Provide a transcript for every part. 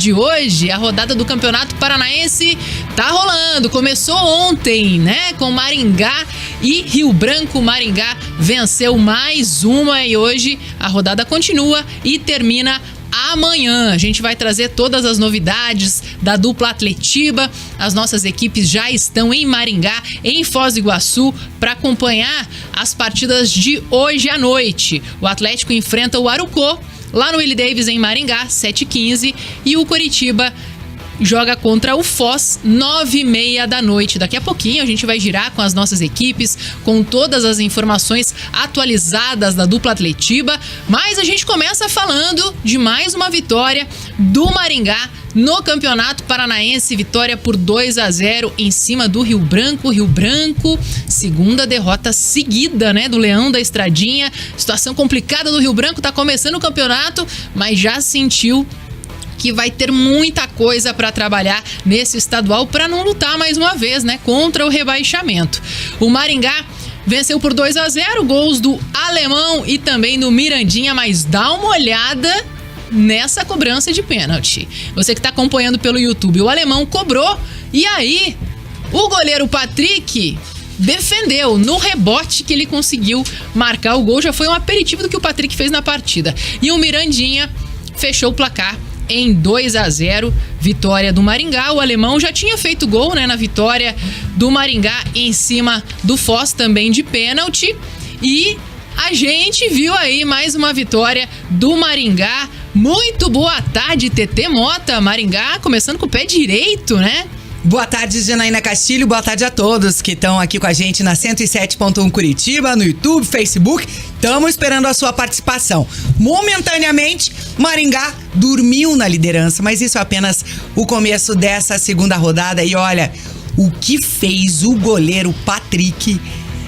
de hoje, a rodada do Campeonato Paranaense tá rolando. Começou ontem, né, com Maringá e Rio Branco. Maringá venceu mais uma e hoje a rodada continua e termina amanhã. A gente vai trazer todas as novidades da dupla Atletiba. As nossas equipes já estão em Maringá, em Foz do Iguaçu, para acompanhar as partidas de hoje à noite. O Atlético enfrenta o Arucó, lá no Willie Davis, em Maringá, 7h15. E o Coritiba joga contra o Foz, 9h30 da noite. Daqui a pouquinho a gente vai girar com as nossas equipes, com todas as informações atualizadas da dupla Atletiba. Mas a gente começa falando de mais uma vitória do Maringá no Campeonato Paranaense. Vitória por 2-0 em cima do Rio Branco. Rio Branco, segunda derrota seguida, né, do Leão da Estradinha. Situação complicada do Rio Branco, tá começando o campeonato, mas já sentiu que vai ter muita coisa para trabalhar nesse estadual para não lutar mais uma vez, né, contra o rebaixamento. O Maringá venceu por 2-0, gols do Alemão e também do Mirandinha, mas dá uma olhada nessa cobrança de pênalti. Você que está acompanhando pelo YouTube, o Alemão cobrou e aí o goleiro Patrick defendeu no rebote que ele conseguiu marcar o gol. Já foi um aperitivo do que o Patrick fez na partida. E o Mirandinha fechou o placar em 2-0, vitória do Maringá. O Alemão já tinha feito gol, né, na vitória do Maringá em cima do Foz, também de pênalti. E a gente viu aí mais uma vitória do Maringá. Muito boa tarde, TT Mota. Maringá começando com o pé direito, né? Boa tarde, Janaína Castilho. Boa tarde a todos que estão aqui com a gente na 107.1 Curitiba, no YouTube, Facebook. Estamos esperando a sua participação. Momentaneamente, Maringá dormiu na liderança, mas isso é apenas o começo dessa segunda rodada. E olha, o que fez o goleiro Patrick.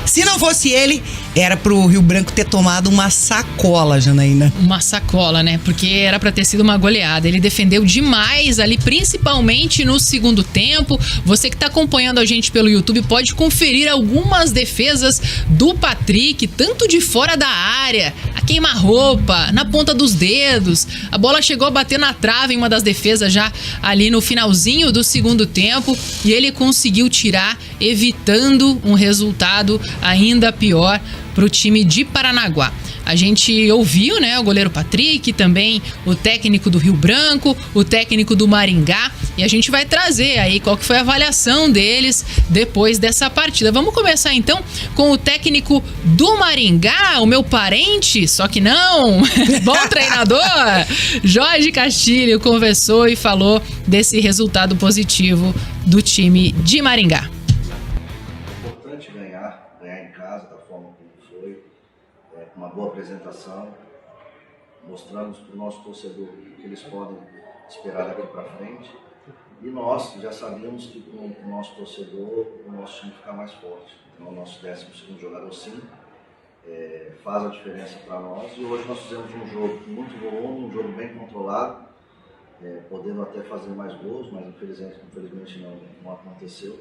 Se não fosse ele, era pro Rio Branco ter tomado uma sacola, Janaína. Uma sacola, né? Porque era pra ter sido uma goleada. Ele defendeu demais ali, principalmente no segundo tempo. Você que tá acompanhando a gente pelo YouTube pode conferir algumas defesas do Patrick, tanto de fora da área, a queima-roupa, na ponta dos dedos. A bola chegou a bater na trave em uma das defesas já ali no finalzinho do segundo tempo e ele conseguiu tirar, evitando um resultado ainda pior para o time de Paranaguá. A gente ouviu, né, o goleiro Patrick, também o técnico do Rio Branco, o técnico do Maringá, e a gente vai trazer aí qual que foi a avaliação deles depois dessa partida. Vamos começar então com o técnico do Maringá, o meu parente, só que não, bom treinador, Jorge Castilho, conversou e falou desse resultado positivo do time de Maringá. Uma boa apresentação, mostramos para o nosso torcedor o que eles podem esperar daqui para frente e nós já sabíamos que com o nosso torcedor o nosso time ficar mais forte. Então o nosso 12º jogador sim faz a diferença para nós e hoje nós fizemos um jogo com muito volume, um jogo bem controlado, podendo até fazer mais gols, mas infelizmente não aconteceu.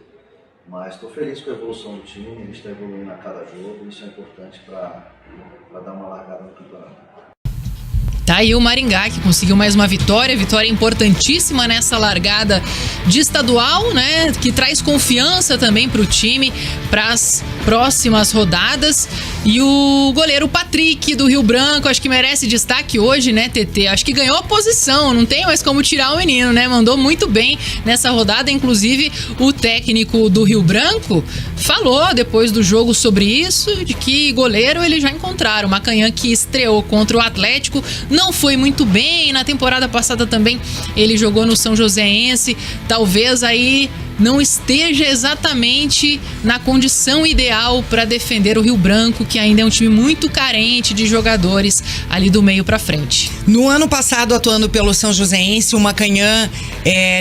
Mas estou feliz com a evolução do time, a gente está evoluindo a cada jogo, isso é importante para dar uma largada no campeonato. Tá aí o Maringá, que conseguiu mais uma vitória importantíssima nessa largada de estadual, né? Que traz confiança também pro time para as próximas rodadas. E o goleiro Patrick do Rio Branco, acho que merece destaque hoje, né, TT? Acho que ganhou a posição, não tem mais como tirar o menino, né? Mandou muito bem nessa rodada, inclusive o técnico do Rio Branco falou depois do jogo sobre isso, de que goleiro eles já encontraram. Macanhã, que estreou contra o Atlético, não foi muito bem, na temporada passada também ele jogou no São Joséense, talvez aí não esteja exatamente na condição ideal para defender o Rio Branco, que ainda é um time muito carente de jogadores ali do meio para frente. No ano passado, atuando pelo São Joséense, o Macanhã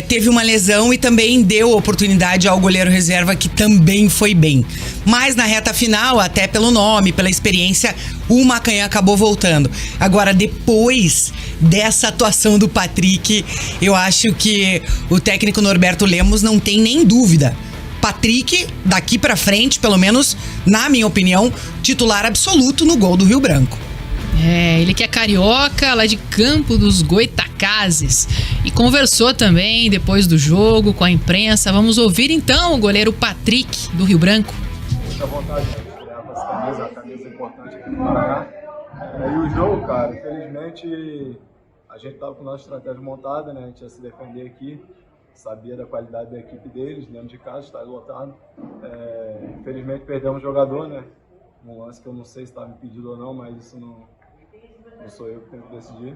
teve uma lesão e também deu oportunidade ao goleiro reserva, que também foi bem. Mas na reta final, até pelo nome, pela experiência, o Macanhã acabou voltando. Agora, depois dessa atuação do Patrick, eu acho que o técnico Norberto Lemos não tem nem dúvida. Patrick, daqui pra frente, pelo menos na minha opinião, titular absoluto no gol do Rio Branco. Ele que é carioca, lá de Campo dos Goitacazes. E conversou também depois do jogo com a imprensa. Vamos ouvir então o goleiro Patrick, do Rio Branco. Muita vontade de estrear com essa camisa, a camisa importante aqui no Paraná. E o jogo, cara, infelizmente a gente estava com a nossa estratégia montada, né? A gente ia se defender aqui, sabia da qualidade da equipe deles, dentro de casa, está lotado. Infelizmente perdemos o jogador, né? Um lance que eu não sei se estava impedido ou não, mas isso não sou eu que tenho que decidir.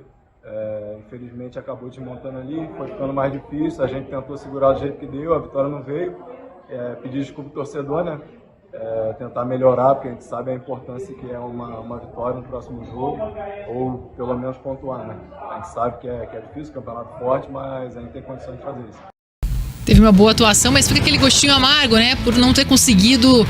Infelizmente acabou desmontando ali, foi ficando mais difícil, a gente tentou segurar do jeito que deu, a vitória não veio. Pedir desculpa ao torcedor, né? Tentar melhorar, porque a gente sabe a importância que é uma vitória no próximo jogo, ou pelo menos pontuar, né? A gente sabe que é difícil, campeonato forte, mas a gente tem condições de fazer isso. Teve uma boa atuação, mas fica aquele gostinho amargo, né? Por não ter conseguido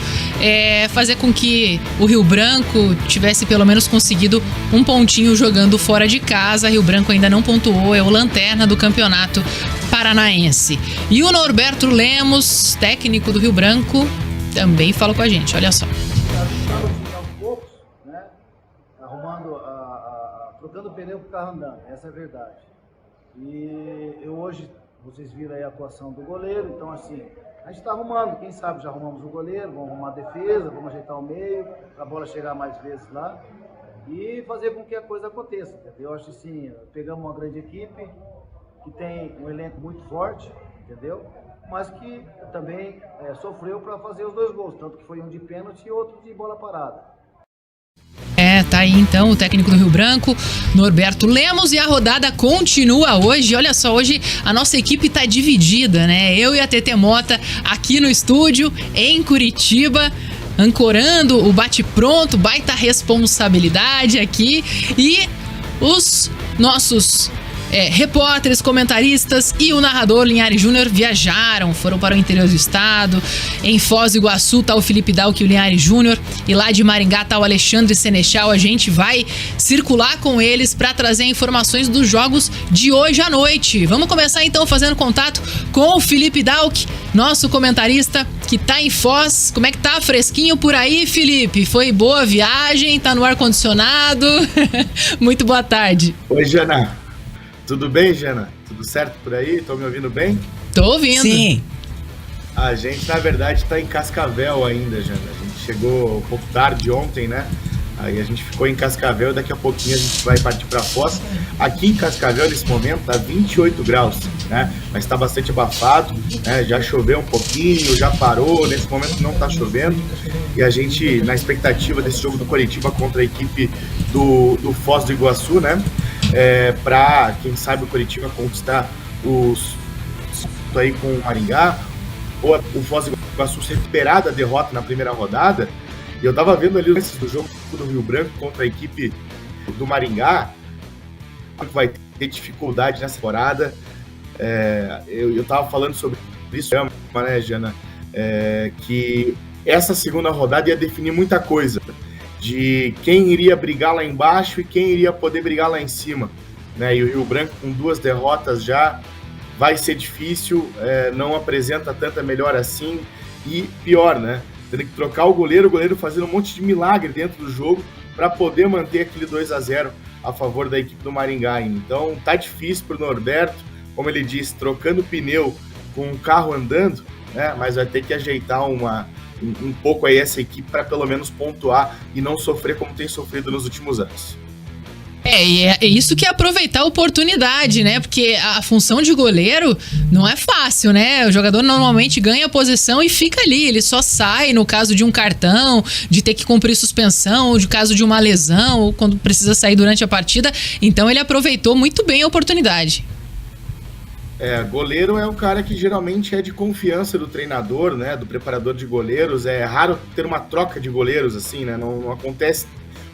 fazer com que o Rio Branco tivesse pelo menos conseguido um pontinho jogando fora de casa. Rio Branco ainda não pontuou, é o lanterna do campeonato paranaense. E o Norberto Lemos, técnico do Rio Branco, também falou com a gente, olha só. Aos poucos, né? Arrumando, trocando pneu pro carro andando, essa é a verdade. E eu hoje, vocês viram aí a atuação do goleiro, então assim, a gente está arrumando, quem sabe já arrumamos o goleiro, vamos arrumar a defesa, vamos ajeitar o meio, para a bola chegar mais vezes lá e fazer com que a coisa aconteça, entendeu? Eu acho assim, pegamos uma grande equipe, que tem um elenco muito forte, entendeu? Mas que também sofreu para fazer os 2 gols, tanto que foi um de pênalti e outro de bola parada. Tá aí então o técnico do Rio Branco, Norberto Lemos, e a rodada continua hoje. Olha só, hoje a nossa equipe tá dividida, né? Eu e a Tetê Mota aqui no estúdio, em Curitiba, ancorando o bate-pronto, baita responsabilidade aqui, e os nossos repórteres, comentaristas e o narrador Linhares Júnior viajaram, foram para o interior do estado. Em Foz do Iguaçu tá o Felipe Dalck e o Linhares Júnior, e lá de Maringá tá o Alexandre Senechal. A gente vai circular com eles para trazer informações dos jogos de hoje à noite. Vamos começar então fazendo contato com o Felipe Dalck, nosso comentarista que tá em Foz. Como é que tá? Fresquinho por aí, Felipe? Foi boa a viagem? Tá no ar-condicionado? Muito boa tarde. Oi, Jana. Tudo bem, Jana? Tudo certo por aí? Estão me ouvindo bem? Tô ouvindo. Sim. A gente, na verdade, está em Cascavel ainda, Jana. A gente chegou um pouco tarde ontem, né? Aí a gente ficou em Cascavel, daqui a pouquinho a gente vai partir para Foz. Aqui em Cascavel, nesse momento, tá 28 graus, né? Mas está bastante abafado, né? Já choveu um pouquinho, já parou, nesse momento não está chovendo. E a gente, na expectativa desse jogo do Coritiba contra a equipe do Foz do Iguaçu, né? Para, quem sabe, o Coritiba conquistar aí com o Maringá, ou o Foz do Iguaçu se recuperar da derrota na primeira rodada. E eu tava vendo ali antes do jogo do Rio Branco contra a equipe do Maringá, que vai ter dificuldade nessa temporada. Eu tava falando sobre isso, né, Jana? Que essa segunda rodada ia definir muita coisa, de quem iria brigar lá embaixo e quem iria poder brigar lá em cima, né? E o Rio Branco, com 2 derrotas já, vai ser difícil, não apresenta tanta melhora assim, e pior, né? Tendo que trocar o goleiro fazendo um monte de milagre dentro do jogo para poder manter aquele 2-0 a favor da equipe do Maringá. Então tá difícil pro Norberto, como ele disse, trocando pneu com o carro andando, né? Mas vai ter que ajeitar um pouco aí essa equipe para pelo menos pontuar e não sofrer como tem sofrido nos últimos anos. E é isso que é aproveitar a oportunidade, né? Porque a função de goleiro não é fácil, né? O jogador normalmente ganha a posição e fica ali. Ele só sai no caso de um cartão, de ter que cumprir suspensão, ou no caso de uma lesão, ou quando precisa sair durante a partida. Então ele aproveitou muito bem a oportunidade. Goleiro é o cara que geralmente é de confiança do treinador, né? Do preparador de goleiros. É raro ter uma troca de goleiros assim, né? Não acontece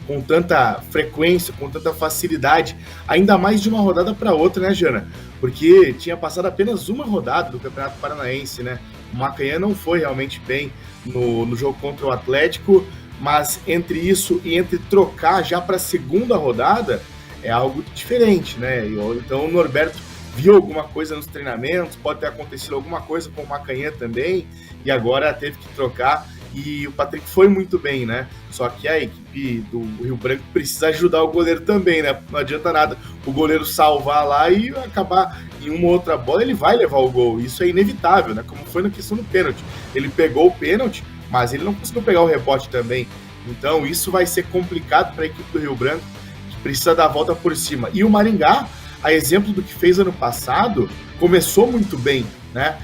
com tanta frequência, com tanta facilidade, ainda mais de uma rodada para outra, né, Jana? Porque tinha passado apenas uma rodada do Campeonato Paranaense, né? O Macanhã não foi realmente bem no jogo contra o Atlético, mas entre isso e entre trocar já para a segunda rodada é algo diferente, né? Então o Norberto viu alguma coisa nos treinamentos, pode ter acontecido alguma coisa com o Macanhã também, e agora teve que trocar. e o Patrick foi muito bem, né? Só que a equipe do Rio Branco precisa ajudar o goleiro também, né? Não adianta nada o goleiro salvar lá e acabar em uma ou outra bola, ele vai levar o gol. Isso é inevitável, né? Como foi na questão do pênalti. Ele pegou o pênalti, mas ele não conseguiu pegar o rebote também. Então isso vai ser complicado para a equipe do Rio Branco, que precisa dar a volta por cima. E o Maringá, a exemplo do que fez ano passado, começou muito bem, né?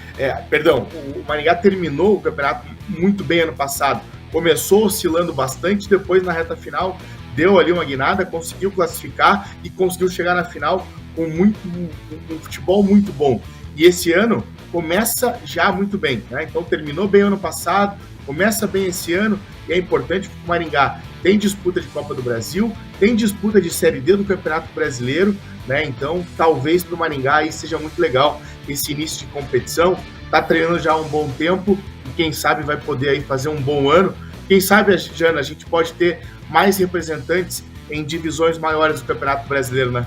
O Maringá terminou o campeonato muito bem ano passado. Começou oscilando bastante, depois na reta final deu ali uma guinada, conseguiu classificar e conseguiu chegar na final com um futebol muito bom. E esse ano começa já muito bem, né? Então terminou bem ano passado, começa bem esse ano, e é importante que o Maringá tem disputa de Copa do Brasil, tem disputa de Série D do Campeonato Brasileiro, né? Então talvez para o Maringá aí seja muito legal esse início de competição. Tá treinando já há um bom tempo e quem sabe vai poder aí fazer um bom ano. Quem sabe, Jana, a gente pode ter mais representantes em divisões maiores do Campeonato Brasileiro, né?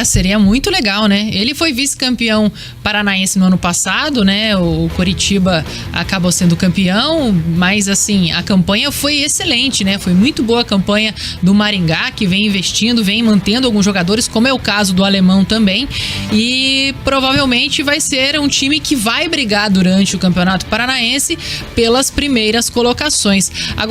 Seria muito legal, né? Ele foi vice-campeão paranaense no ano passado, né? O Coritiba acabou sendo campeão, mas assim, a campanha foi excelente, né? Foi muito boa a campanha do Maringá, que vem investindo, vem mantendo alguns jogadores, como é o caso do Alemão também, e provavelmente vai ser um time que vai brigar durante o Campeonato Paranaense pelas primeiras colocações. Agora,